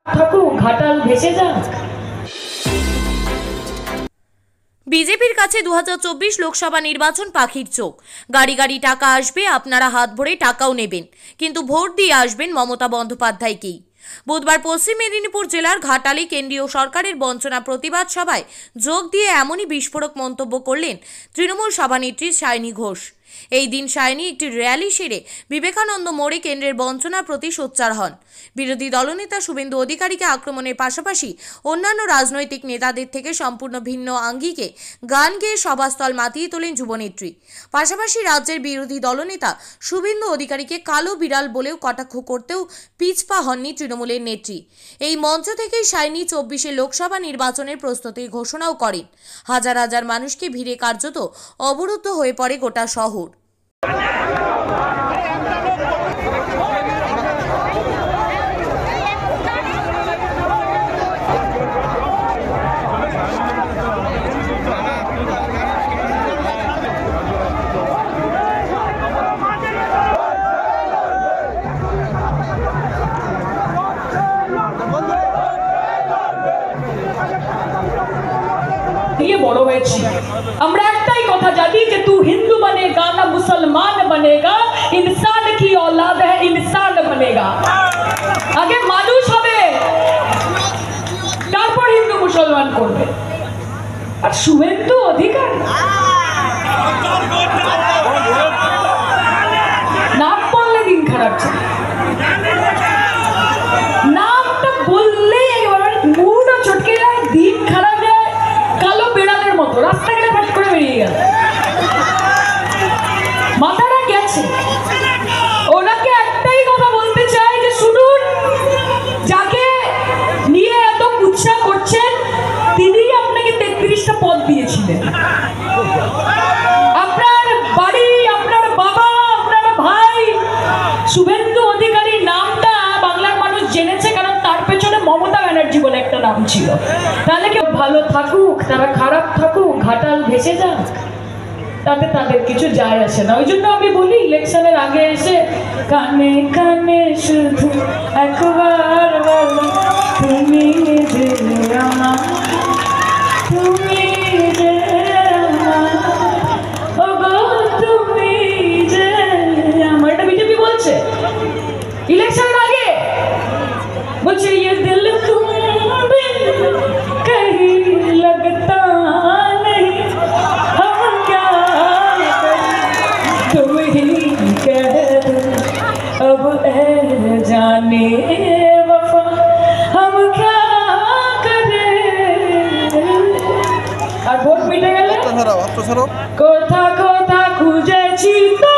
ঘাটাল ভেসে যাক। বিজেপির কাছে 2024 লোকসভা নির্বাচন পাখির চোখ। গাড়ি গাড়ি টাকা আসবে, আপনারা হাত ভরে টাকাও নেবেন, কিন্তু ভোট দিয়ে আসবেন মমতা বন্দ্যোপাধ্যায়কেই। বুধবার পশ্চিম মেদিনীপুর জেলার ঘাটালে কেন্দ্রীয় সরকারের বঞ্চনা প্রতিবাদ সভায় যোগ দিয়ে এমনই বিস্ফোরক মন্তব্য করলেন তৃণমূল সভানেত্রী সায়নী ঘোষ। এই দিন সায়নী একটি র্যালি সেরে বিবেকানন্দ মোড়ে কেন্দ্রের বঞ্চনার প্রতি সোচ্চার হন। বিরোধী দলনেতা শুভেন্দু অধিকারীকে আক্রমণের পাশাপাশি অন্যান্য রাজনৈতিক নেতাদের থেকে সম্পূর্ণ ভিন্ন আঙ্গিকে গান গেয়ে সভাস্থল মাতিয়ে তোলেন যুবনেত্রী। পাশাপাশি রাজ্যের বিরোধী দলনেতা শুভেন্দু অধিকারীকে কালো বিড়াল বলেও কটাক্ষ করতেও পিছপা হননি তৃণমূলের নেত্রী। এই মঞ্চ থেকেই সায়নী 24 লোকসভা নির্বাচনের প্রস্তুতির ঘোষণাও করেন। হাজার হাজার মানুষকে ভিড়ে কার্যত অবরুদ্ধ হয়ে পড়ে গোটা শহর। বড় হয়েছি আমরা একটাই কথা জানি যে तू हिंदू बनेगा ना मुसलमान बनेगा, इंसान की औलाद है इंसान बनेगा। আগে মানুষ হবে, তারপর হিন্দু মুসলমান করবে। আর শুভেন্দু অধিকারী নাম বললে দিন খারাপ ছিল, নামটা বললেই একেবারে মুডও চটকে যায়, দিন খারাপ যায়, কালো বিড়ালের মতো রাস্তাঘাটে ফাট করে বেরিয়ে গেল। মাথাটা গেছে। ওনাকে একটাই কথা বলতে চাই যে শুনুন, যাকে নিয়ে এত উৎসাহ করছেন তিনি আপনাকে 33টা পদ দিয়েছিলেন। আপনার বাড়ি, আপনার বাবা, আপনার ভাই শুভেন্দু অধিকারীর নামটা বাংলার মানুষ জেনেছে কারণ তার পেছনে মমতা ব্যানার্জি বলে একটা নাম ছিল। তাহলে কেউ ভালো থাকুক, তারা খারাপ থাকুক, ঘাটাল ভেসে যাক, তাতে তাদের কিছু যায় আসে না। ওই জন্য আমি বলি ইলেকশনের আগে এসে কানে কানে শুধু একবার বলো তুমি যে আমার, তুমি যে আমার, ওগো তুমি যে আমার। এটা বিজেপি বলছে ইলেকশনের আগে, বলছে ये दिल तुम बिन कहीं लगता नहीं, हम क्या तुम ही कह दो अब ए जाने वफा हम क्या करें। আর ভোট মিটে গেলে কোথা কোথা খুঁজেছি তো